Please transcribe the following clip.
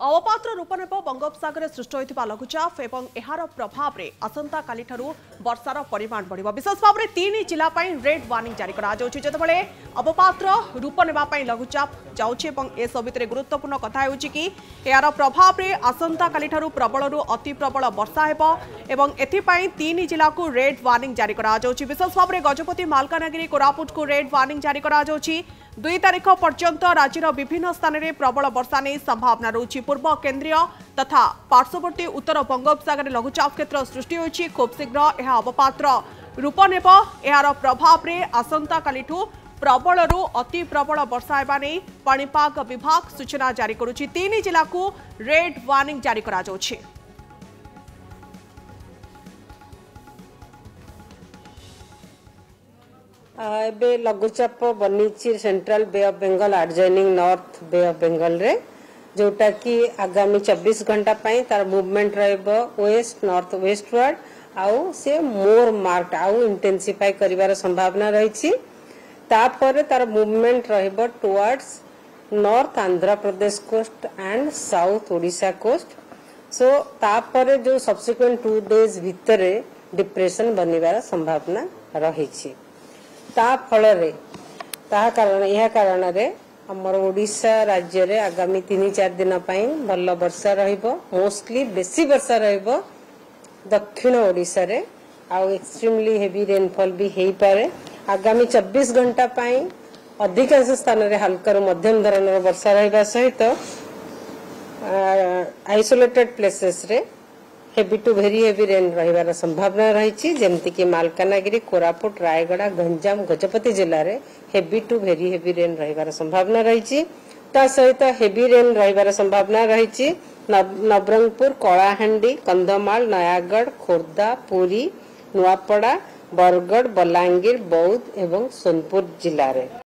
अवपात्र रूप नेब बंगोपसागर सृष्टि होता लघुचाप एवं यार प्रभाव में आसंता काली वर्षार परिमाण बढ़ विशेष भाव में 3 जिला रेड वार्निंग जारी करते अवपात्र रूप ने लघुचाप जाऊे गुरुत्वपूर्ण कथा कि यार प्रभाव में आसंता काली प्रबल अति प्रबल वर्षा एवं एथिपाई 3 जिला को रेड वार्निंग जारी विशेष भाव में गजपति मालकानगिरी कोरापुट को रेड वार्निंग जारी 2 तारिख पर्यंत राज्यर विभिन्न स्थान में प्रबल वर्षा नहीं संभावना रही पूर्व केन्द्रीय तथा पार्श्ववर्ती उत्तर बंगोपसागर लघुचाप क्षेत्र सृष्टि होती खूब शीघ्र यह अवपात्र रूप नेब यार प्रभाव में आसंता काली प्रबल अति प्रबल वर्षा हेबा नहीं पाणीपाग विभाग सूचना जारी करुछि 3 जिला को रेड वार्निंग जारी करा जाउछि। एबे लघुचाप बनी central bay of Bengal adjoining north bay of Bengal रे जोटा कि आगामी 24 घंटा पाई तार मूवमेंट रहबो वेस्ट नॉर्थ वेस्टवर्ड आउ से मोर मार्क्ड आउ इंटेंसिफाई करिवार संभावना रही तापर तार मूवमेंट रहबो towards north Andhra Pradesh coast and south Odisha coast so तापर जो सब्सिक्वेंट 2 डेज भितरे डिप्रेशन बनिवार संभावना रही ता फल यह कारण रे हमर ओडिशा राज्य रे आगामी 3-4 दिन पाई भल वर्षा रहिबो मोस्टली बेसी वर्षा रहिबो दक्षिण ओडिशा रे आउ एक्सट्रीमली हेवी रेनफॉल भी हेई पारे आगामी 24 घंटा पाई अधिकांश स्थान रे हल्का मध्यम धरणर वर्षा रहिबा सहित आइसोलेटेड प्लेसेस रे heavy to very heavy rain रहिबार संभावना रही जेमती कि मालकानगिरी कोरापुट रायगड़ा गंजाम गजपति जिले में heavy to very heavy rain रहिबार संभावना रही ता सहित हेवी रेन रहिबार संभावना रही नवरंगपुर कलाहांडी कंधमाल नयागढ़ खोर्धा पुरी नुआपड़ा बरगढ़ बलांगीर बौद्ध एवं सोनपुर जिले में।